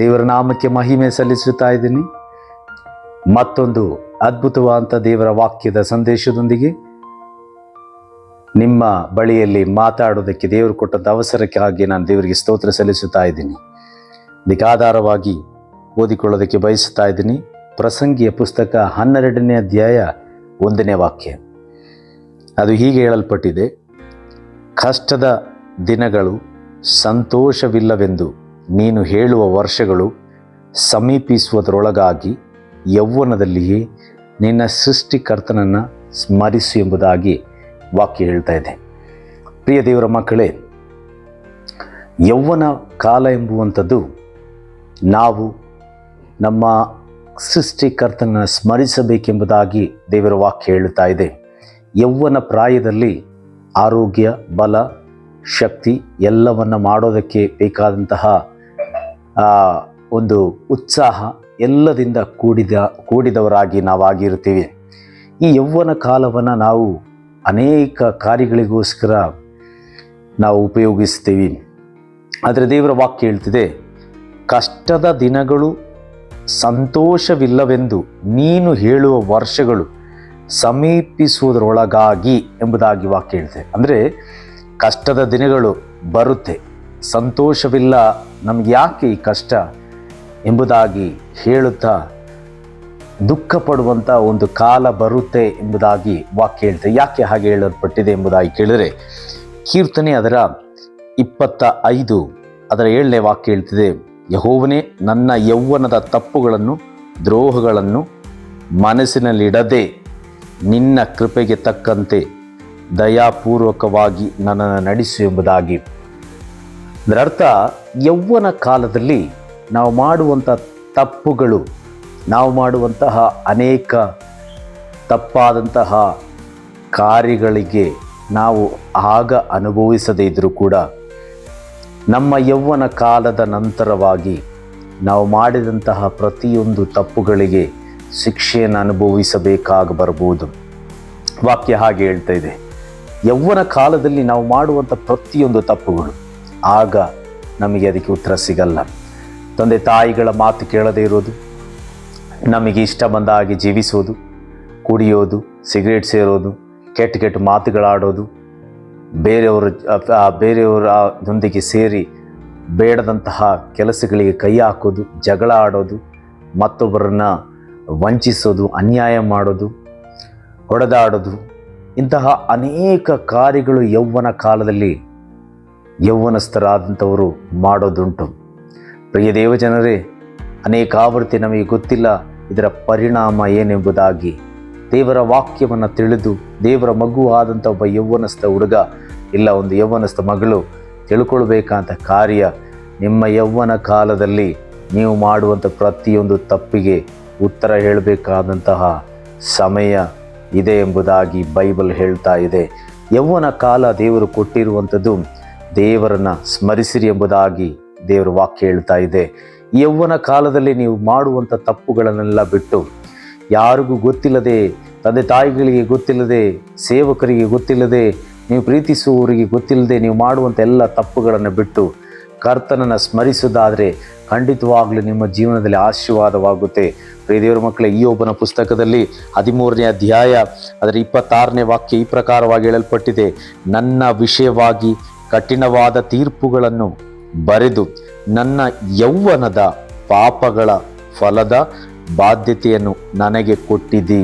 ದೇವರ ನಾಮಕ್ಕೆ ಮಹಿಮೆ ಸಲ್ಲಿಸುತ್ತಾ ಇದ್ದೀನಿ. ಮತ್ತೊಂದು ಅದ್ಭುತವಾದಂಥ ದೇವರ ವಾಕ್ಯದ ಸಂದೇಶದೊಂದಿಗೆ ನಿಮ್ಮ ಬಳಿಯಲ್ಲಿ ಮಾತಾಡೋದಕ್ಕೆ ದೇವರು ಕೊಟ್ಟಂಥ ಅವಸರಕ್ಕಾಗಿ ನಾನು ದೇವರಿಗೆ ಸ್ತೋತ್ರ ಸಲ್ಲಿಸುತ್ತಾ ಇದ್ದೀನಿ. ಇದಕ್ಕಾಧಾರವಾಗಿ ಓದಿಕೊಳ್ಳೋದಕ್ಕೆ ಬಯಸುತ್ತಾ ಇದ್ದೀನಿ. ಪ್ರಸಂಗಿಯ ಪುಸ್ತಕ 12ನೇ ಅಧ್ಯಾಯ 1ನೇ ವಾಕ್ಯ. ಅದು ಹೀಗೆ ಹೇಳಲ್ಪಟ್ಟಿದೆ: ಕಷ್ಟದ ದಿನಗಳು ಸಂತೋಷವಿಲ್ಲವೆಂದು ನೀನು ಹೇಳುವ ವರ್ಷಗಳು ಸಮೀಪಿಸುವುದರೊಳಗಾಗಿ ಯೌವನದಲ್ಲಿಯೇ ನಿನ್ನ ಸೃಷ್ಟಿಕರ್ತನನ್ನು ಸ್ಮರಿಸು ಎಂಬುದಾಗಿ ವಾಕ್ಯ ಹೇಳ್ತಾ ಇದೆ. ಪ್ರಿಯ ದೇವರ ಮಕ್ಕಳೇ, ಯೌವನ ಕಾಲ ಎಂಬುವಂಥದ್ದು ನಾವು ನಮ್ಮ ಸೃಷ್ಟಿಕರ್ತನ ಸ್ಮರಿಸಬೇಕೆಂಬುದಾಗಿ ದೇವರ ವಾಕ್ಯ ಹೇಳುತ್ತಾ ಇದೆ. ಯೌವನ ಪ್ರಾಯದಲ್ಲಿ ಆರೋಗ್ಯ, ಬಲ, ಶಕ್ತಿ ಎಲ್ಲವನ್ನು ಮಾಡೋದಕ್ಕೆ ಬೇಕಾದಂತಹ ಒಂದು ಉತ್ಸಾಹ ಎಲ್ಲದಿಂದ ಕೂಡಿದವರಾಗಿ ನಾವಾಗಿರ್ತೀವಿ. ಈ ಯೌವನ ಕಾಲವನ್ನು ನಾವು ಅನೇಕ ಕಾರ್ಯಗಳಿಗೋಸ್ಕರ ನಾವು ಉಪಯೋಗಿಸ್ತೀವಿ. ಆದರೆ ದೇವರ ವಾಕ್ಯ ಹೇಳ್ತಿದೆ, ಕಷ್ಟದ ದಿನಗಳು ಸಂತೋಷವಿಲ್ಲವೆಂದು ನೀನು ಹೇಳುವ ವರ್ಷಗಳು ಸಮೀಪಿಸುವುದರೊಳಗಾಗಿ ಎಂಬುದಾಗಿ ವಾಕ್ಯ ಹೇಳ್ತದೆ. ಅಂದರೆ ಕಷ್ಟದ ದಿನಗಳು ಬರುತ್ತೆ, ಸಂತೋಷವಿಲ್ಲ, ನಮ್ಗೆ ಯಾಕೆ ಈ ಕಷ್ಟ ಎಂಬುದಾಗಿ ಹೇಳುತ್ತಾ ದುಃಖ ಪಡುವಂಥ ಒಂದು ಕಾಲ ಬರುತ್ತೆ ಎಂಬುದಾಗಿ ವಾಕ್ಯ ಹೇಳ್ತದೆ. ಯಾಕೆ ಹಾಗೆ ಹೇಳಲ್ಪಟ್ಟಿದೆ ಎಂಬುದಾಗಿ ಕೇಳಿದರೆ, ಕೀರ್ತನೆ ಅದರ 25 ಅದರ 7ನೇ ವಾಕ್ಯ ಹೇಳ್ತಿದೆ: ಯೆಹೋವನೇ, ನನ್ನ ಯೌವನದ ತಪ್ಪುಗಳನ್ನು ದ್ರೋಹಗಳನ್ನು ಮನಸ್ಸಿನಲ್ಲಿಡದೆ ನಿನ್ನ ಕೃಪೆಗೆ ತಕ್ಕಂತೆ ದಯಾಪೂರ್ವಕವಾಗಿ ನನ್ನನ್ನು ನಡೆಸು ಎಂಬುದಾಗಿ. ಅದರ ಅರ್ಥ, ಯೌವನ ಕಾಲದಲ್ಲಿ ನಾವು ಮಾಡುವಂಥ ತಪ್ಪುಗಳು, ನಾವು ಮಾಡುವಂತಹ ಅನೇಕ ತಪ್ಪಾದಂತಹ ಕಾರ್ಯಗಳಿಗೆ ನಾವು ಆಗ ಅನುಭವಿಸದೇ ಇದ್ದರೂ ಕೂಡ ನಮ್ಮ ಯೌವನ ಕಾಲದ ನಂತರವಾಗಿ ನಾವು ಮಾಡಿದಂತಹ ಪ್ರತಿಯೊಂದು ತಪ್ಪುಗಳಿಗೆ ಶಿಕ್ಷೆಯನ್ನು ಅನುಭವಿಸಬೇಕಾಗಿ ಬರಬಹುದು. ವಾಕ್ಯ ಹಾಗೆ ಹೇಳ್ತಾ ಇದೆ. ಯೌವನ ಕಾಲದಲ್ಲಿ ನಾವು ಮಾಡುವಂಥ ಪ್ರತಿಯೊಂದು ತಪ್ಪುಗಳು ಆಗ ನಮಗೆ ಅದಕ್ಕೆ ಉತ್ತರ ಸಿಗಲ್ಲ. ತಂದೆ ತಾಯಿಗಳ ಮಾತು ಕೇಳದೇ ಇರೋದು, ನಮಗೆ ಇಷ್ಟ ಬಂದ ಹಾಗೆ ಜೀವಿಸೋದು, ಕುಡಿಯೋದು, ಸಿಗರೇಟ್ ಸೇರೋದು, ಕೆಟ್ಟ ಮಾತುಗಳಾಡೋದು, ಬೇರೆಯವರೊಂದಿಗೆ ಸೇರಿ ಬೇಡದಂತಹ ಕೆಲಸಗಳಿಗೆ ಕೈ ಹಾಕೋದು, ಜಗಳ ಆಡೋದು, ಮತ್ತೊಬ್ಬರನ್ನು ವಂಚಿಸೋದು, ಅನ್ಯಾಯ ಮಾಡೋದು, ಹೊಡೆದಾಡೋದು, ಇಂತಹ ಅನೇಕ ಕಾರ್ಯಗಳು ಯೌವನ ಕಾಲದಲ್ಲಿ ಯೌವನಸ್ಥರಾದಂಥವರು ಮಾಡೋದುಂಟು. ಪ್ರಿಯ ದೇವಜನರೇ, ಅನೇಕ ಆವೃತ್ತಿ ನಮಗೆ ಗೊತ್ತಿಲ್ಲ ಇದರ ಪರಿಣಾಮ ಏನೆಂಬುದಾಗಿ. ದೇವರ ವಾಕ್ಯವನ್ನು ತಿಳಿದು ದೇವರ ಮಗು ಆದಂಥ ಒಬ್ಬ ಯೌವನಸ್ಥ ಹುಡುಗ ಇಲ್ಲ ಒಂದು ಯೌವನಸ್ಥ ಮಗಳು ತಿಳ್ಕೊಳ್ಬೇಕಂತ ಕಾರ್ಯ, ನಿಮ್ಮ ಯೌವನ ಕಾಲದಲ್ಲಿ ನೀವು ಮಾಡುವಂಥ ಪ್ರತಿಯೊಂದು ತಪ್ಪಿಗೆ ಉತ್ತರ ಹೇಳಬೇಕಾದಂತಹ ಸಮಯ ಇದೆ ಎಂಬುದಾಗಿ ಬೈಬಲ್ ಹೇಳ್ತಾ ಇದೆ. ಯೌವನ ಕಾಲ ದೇವರು ಕೊಟ್ಟಿರುವಂಥದ್ದು ದೇವರನ್ನು ಸ್ಮರಿಸಿರಿ ಎಂಬುದಾಗಿ ದೇವರ ವಾಕ್ಯ ಹೇಳ್ತಾ ಇದೆ. ಯೌವನ ಕಾಲದಲ್ಲಿ ನೀವು ಮಾಡುವಂಥ ತಪ್ಪುಗಳನ್ನೆಲ್ಲ ಬಿಟ್ಟು, ಯಾರಿಗೂ ಗೊತ್ತಿಲ್ಲದೆ, ತಂದೆ ತಾಯಿಗಳಿಗೆ ಗೊತ್ತಿಲ್ಲದೆ, ಸೇವಕರಿಗೆ ಗೊತ್ತಿಲ್ಲದೆ, ನೀವು ಪ್ರೀತಿಸುವವರಿಗೆ ಗೊತ್ತಿಲ್ಲದೆ ನೀವು ಮಾಡುವಂಥ ಎಲ್ಲ ತಪ್ಪುಗಳನ್ನು ಬಿಟ್ಟು ಕರ್ತನನ್ನು ಸ್ಮರಿಸೋದಾದರೆ ಖಂಡಿತವಾಗಲೂ ನಿಮ್ಮ ಜೀವನದಲ್ಲಿ ಆಶೀರ್ವಾದವಾಗುತ್ತೆ. ಪ್ರಿಯ ದೇವರ ಮಕ್ಕಳೇ, ಇಯ್ಯೋಬನ ಪುಸ್ತಕದಲ್ಲಿ 13ನೇ ಅಧ್ಯಾಯ ಅದರ 26ನೇ ವಾಕ್ಯ ಈ ಪ್ರಕಾರವಾಗಿ ಹೇಳಲ್ಪಟ್ಟಿದೆ: ನನ್ನ ವಿಷಯವಾಗಿ ಕಠಿಣವಾದ ತೀರ್ಪುಗಳನ್ನು ಬರೆದು ನನ್ನ ಯೌವನದ ಪಾಪಗಳ ಫಲದ ಬಾಧ್ಯತೆಯನ್ನು ನನಗೆ ಕೊಟ್ಟಿದ್ದಿ.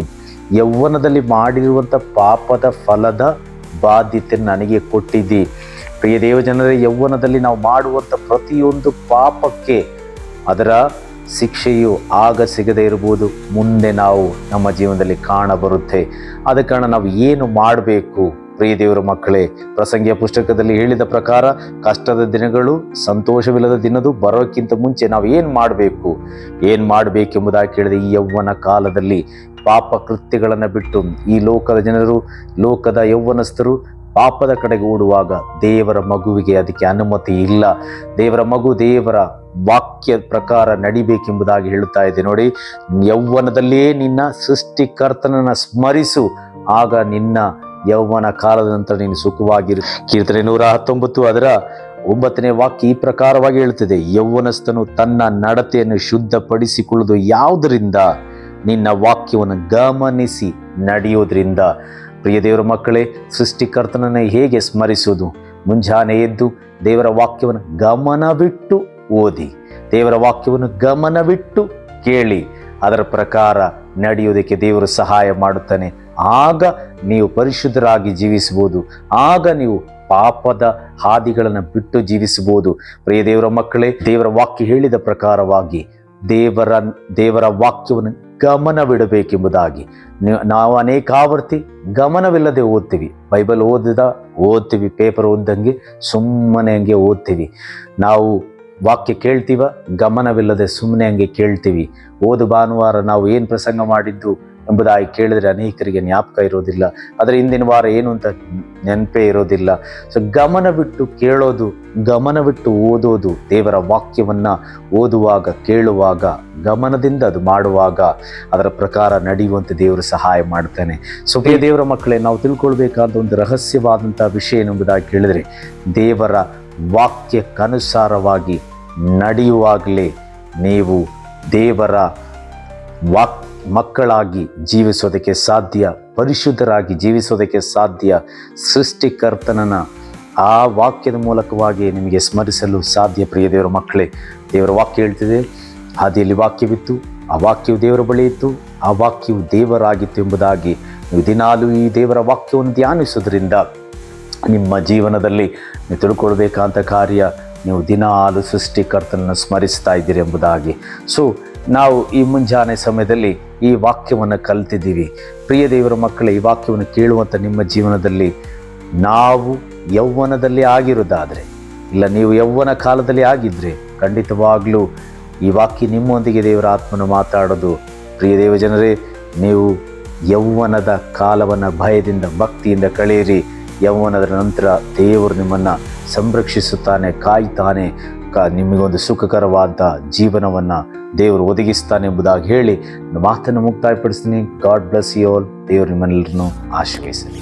ಯೌವನದಲ್ಲಿ ಮಾಡಿರುವಂಥ ಪಾಪದ ಫಲದ ಬಾಧ್ಯತೆ ನನಗೆ ಕೊಟ್ಟಿದ್ದಿ. ಪ್ರಿಯ ದೇವಜನರೇ, ಯೌವನದಲ್ಲಿ ನಾವು ಮಾಡುವಂಥ ಪ್ರತಿಯೊಂದು ಪಾಪಕ್ಕೆ ಅದರ ಶಿಕ್ಷೆಯು ಆಗ ಸಿಗದೇ ಇರ್ಬೋದು, ಮುಂದೆ ನಾವು ನಮ್ಮ ಜೀವನದಲ್ಲಿ ಕಾಣಬರುತ್ತೆ. ಆದ ಕಾರಣ ನಾವು ಏನು ಮಾಡಬೇಕು? ಪ್ರಿಯ ದೇವರ ಮಕ್ಕಳೇ, ಪ್ರಸಂಗಿಯ ಪುಸ್ತಕದಲ್ಲಿ ಹೇಳಿದ ಪ್ರಕಾರ ಕಷ್ಟದ ದಿನಗಳು ಸಂತೋಷವಿಲ್ಲದ ದಿನದು ಬರೋಕ್ಕಿಂತ ಮುಂಚೆ ನಾವು ಏನು ಮಾಡಬೇಕೆಂಬುದಾಗಿ ಕೇಳಿದೆ. ಈ ಯೌವನ ಕಾಲದಲ್ಲಿ ಪಾಪ ಕೃತ್ಯಗಳನ್ನು ಬಿಟ್ಟು ಈ ಲೋಕದ ಜನರು, ಲೋಕದ ಯೌವನಸ್ಥರು ಪಾಪದ ಕಡೆಗೆ ಓಡುವಾಗ ದೇವರ ಮಗುವಿಗೆ ಅದಕ್ಕೆ ಅನುಮತಿ ಇಲ್ಲ. ದೇವರ ಮಗು ದೇವರ ವಾಕ್ಯ ಪ್ರಕಾರ ನಡಿಬೇಕೆಂಬುದಾಗಿ ಹೇಳುತ್ತಾ ಇದೆ. ನೋಡಿ, ಯೌವನದಲ್ಲಿಯೇ ನಿನ್ನ ಸೃಷ್ಟಿಕರ್ತನನ್ನು ಸ್ಮರಿಸು, ಆಗ ನಿನ್ನ ಯೌವನ ಕಾಲದ ನಂತರ ನೀನು ಸುಖವಾಗಿರು. ಕೀರ್ತನೆ 119 ಅದರ 9ನೇ ವಾಕ್ಯ ಈ ಪ್ರಕಾರವಾಗಿ ಹೇಳ್ತದೆ, ಯೌವನಸ್ಥನು ತನ್ನ ನಡತೆಯನ್ನು ಶುದ್ಧಪಡಿಸಿಕೊಳ್ಳುವುದು ಯಾವುದರಿಂದ? ನಿನ್ನ ವಾಕ್ಯವನ್ನು ಗಮನಿಸಿ ನಡೆಯೋದ್ರಿಂದ. ಪ್ರಿಯ ದೇವರ ಮಕ್ಕಳೇ, ಸೃಷ್ಟಿಕರ್ತನನ್ನು ಹೇಗೆ ಸ್ಮರಿಸುವುದು? ಮುಂಜಾನೆ ಎದ್ದು ದೇವರ ವಾಕ್ಯವನ್ನು ಗಮನವಿಟ್ಟು ಓದಿ, ದೇವರ ವಾಕ್ಯವನ್ನು ಗಮನವಿಟ್ಟು ಕೇಳಿ, ಅದರ ಪ್ರಕಾರ ನಡೆಯುವುದಕ್ಕೆ ದೇವರು ಸಹಾಯ ಮಾಡುತ್ತಾನೆ. ಆಗ ನೀವು ಪರಿಶುದ್ಧರಾಗಿ ಜೀವಿಸಬಹುದು, ಆಗ ನೀವು ಪಾಪದ ಹಾದಿಗಳನ್ನು ಬಿಟ್ಟು ಜೀವಿಸಬಹುದು. ಪ್ರಿಯ ದೇವರ ಮಕ್ಕಳೇ, ದೇವರ ವಾಕ್ಯ ಹೇಳಿದ ಪ್ರಕಾರವಾಗಿ ದೇವರ ವಾಕ್ಯವನ್ನು ಗಮನವಿಡಬೇಕೆಂಬುದಾಗಿ. ನಾವು ಅನೇಕ ಆವರ್ತಿ ಗಮನವಿಲ್ಲದೆ ಓದ್ತೀವಿ. ಬೈಬಲ್ ಓದ್ತೀವಿ, ಪೇಪರ್ ಓದ್ದಂಗೆ ಸುಮ್ಮನೆ ಹಂಗೆ ಓದ್ತೀವಿ. ನಾವು ವಾಕ್ಯ ಕೇಳ್ತೀವ, ಗಮನವಿಲ್ಲದೆ ಸುಮ್ಮನೆ ಹಂಗೆ ಕೇಳ್ತೀವಿ. ಭಾನುವಾರ ನಾವು ಏನು ಪ್ರಸಂಗ ಮಾಡಿದ್ದು ಎಂಬುದಾಗಿ ಕೇಳಿದ್ರೆ ಅನೇಕರಿಗೆ ಜ್ಞಾಪಕ ಇರೋದಿಲ್ಲ, ಅದರ ಹಿಂದಿನ ವಾರ ಏನು ಅಂತ ನೆನಪೇ ಇರೋದಿಲ್ಲ. ಸೊ ಗಮನವಿಟ್ಟು ಕೇಳೋದು, ಗಮನವಿಟ್ಟು ಓದೋದು, ದೇವರ ವಾಕ್ಯವನ್ನು ಓದುವಾಗ, ಕೇಳುವಾಗ, ಗಮನದಿಂದ ಅದು ಮಾಡುವಾಗ ಅದರ ಪ್ರಕಾರ ನಡೆಯುವಂತೆ ದೇವರು ಸಹಾಯ ಮಾಡ್ತಾನೆ. ಸೊ ದೇವರ ಮಕ್ಕಳೇ, ನಾವು ತಿಳ್ಕೊಳ್ಬೇಕಾದ ಒಂದು ರಹಸ್ಯವಾದಂಥ ವಿಷಯ ಏನೆಂಬುದಾಗಿ ಕೇಳಿದರೆ, ದೇವರ ವಾಕ್ಯಕ್ಕನುಸಾರವಾಗಿ ನಡೆಯುವಾಗಲೇ ನೀವು ದೇವರ ಮಕ್ಕಳಾಗಿ ಜೀವಿಸೋದಕ್ಕೆ ಸಾಧ್ಯ, ಪರಿಶುದ್ಧರಾಗಿ ಜೀವಿಸೋದಕ್ಕೆ ಸಾಧ್ಯ. ಸೃಷ್ಟಿಕರ್ತನನ ಆ ವಾಕ್ಯದ ಮೂಲಕವಾಗಿ ನಿಮಗೆ ಸ್ಮರಿಸಲು ಸಾಧ್ಯ. ಪ್ರಿಯ ದೇವರ ಮಕ್ಕಳೇ, ದೇವರ ವಾಕ್ಯ ಹೇಳ್ತಿದೆ, ಆದಿಯಲ್ಲಿ ವಾಕ್ಯವಿತ್ತು, ಆ ವಾಕ್ಯವು ದೇವರ ಬಳಿ ಇತ್ತು, ಆ ವಾಕ್ಯವು ದೇವರಾಗಿತ್ತು ಎಂಬುದಾಗಿ. ನೀವು ದಿನಾಲೂ ಈ ದೇವರ ವಾಕ್ಯವನ್ನು ಧ್ಯಾನಿಸೋದ್ರಿಂದ ನಿಮ್ಮ ಜೀವನದಲ್ಲಿ ನೀವು ತಿಳ್ಕೊಳ್ಬೇಕಂತ ಕಾರ್ಯ, ನೀವು ದಿನಾಲು ಸೃಷ್ಟಿಕರ್ತನನ್ನು ಸ್ಮರಿಸ್ತಾ ಇದ್ದೀರಿ ಎಂಬುದಾಗಿ. ಸೊ ನಾವು ಈ ಮುಂಜಾನೆ ಸಮಯದಲ್ಲಿ ಈ ವಾಕ್ಯವನ್ನು ಕಲ್ತಿದ್ದೀವಿ. ಪ್ರಿಯ ದೇವರ ಮಕ್ಕಳೇ, ಈ ವಾಕ್ಯವನ್ನು ಕೇಳುವಂಥ ನಿಮ್ಮ ಜೀವನದಲ್ಲಿ ನಾವು ಯೌವನದಲ್ಲಿ ಆಗಿರೋದಾದರೆ, ಇಲ್ಲ ನೀವು ಯೌವನ ಕಾಲದಲ್ಲಿ ಆಗಿದ್ದರೆ, ಖಂಡಿತವಾಗಲೂ ಈ ವಾಕ್ಯ ನಿಮ್ಮೊಂದಿಗೆ ದೇವರ ಆತ್ಮನು ಮಾತಾಡೋದು. ಪ್ರಿಯ ದೇವ ಜನರೇ, ನೀವು ಯೌವನದ ಕಾಲವನ್ನು ಭಯದಿಂದ, ಭಕ್ತಿಯಿಂದ ಕಳೆಯಿರಿ. ಯೌವನದ ನಂತರ ದೇವರು ನಿಮ್ಮನ್ನು ಸಂರಕ್ಷಿಸುತ್ತಾನೆ, ಕಾಯ್ತಾನೆ, ನಿಮಗೊಂದು ಸುಖಕರವಾದ ಜೀವನವನ್ನು ದೇವರು ಒದಗಿಸ್ತಾನೆ ಎಂಬುದಾಗಿ ಹೇಳಿ ಮಾತನ್ನು ಮುಕ್ತಾಯಪಡಿಸ್ತೀನಿ. God bless you all. ದೇವರು ನಿಮ್ಮೆಲ್ಲರನ್ನು ಆಶೀರ್ವದಿಸಲಿ.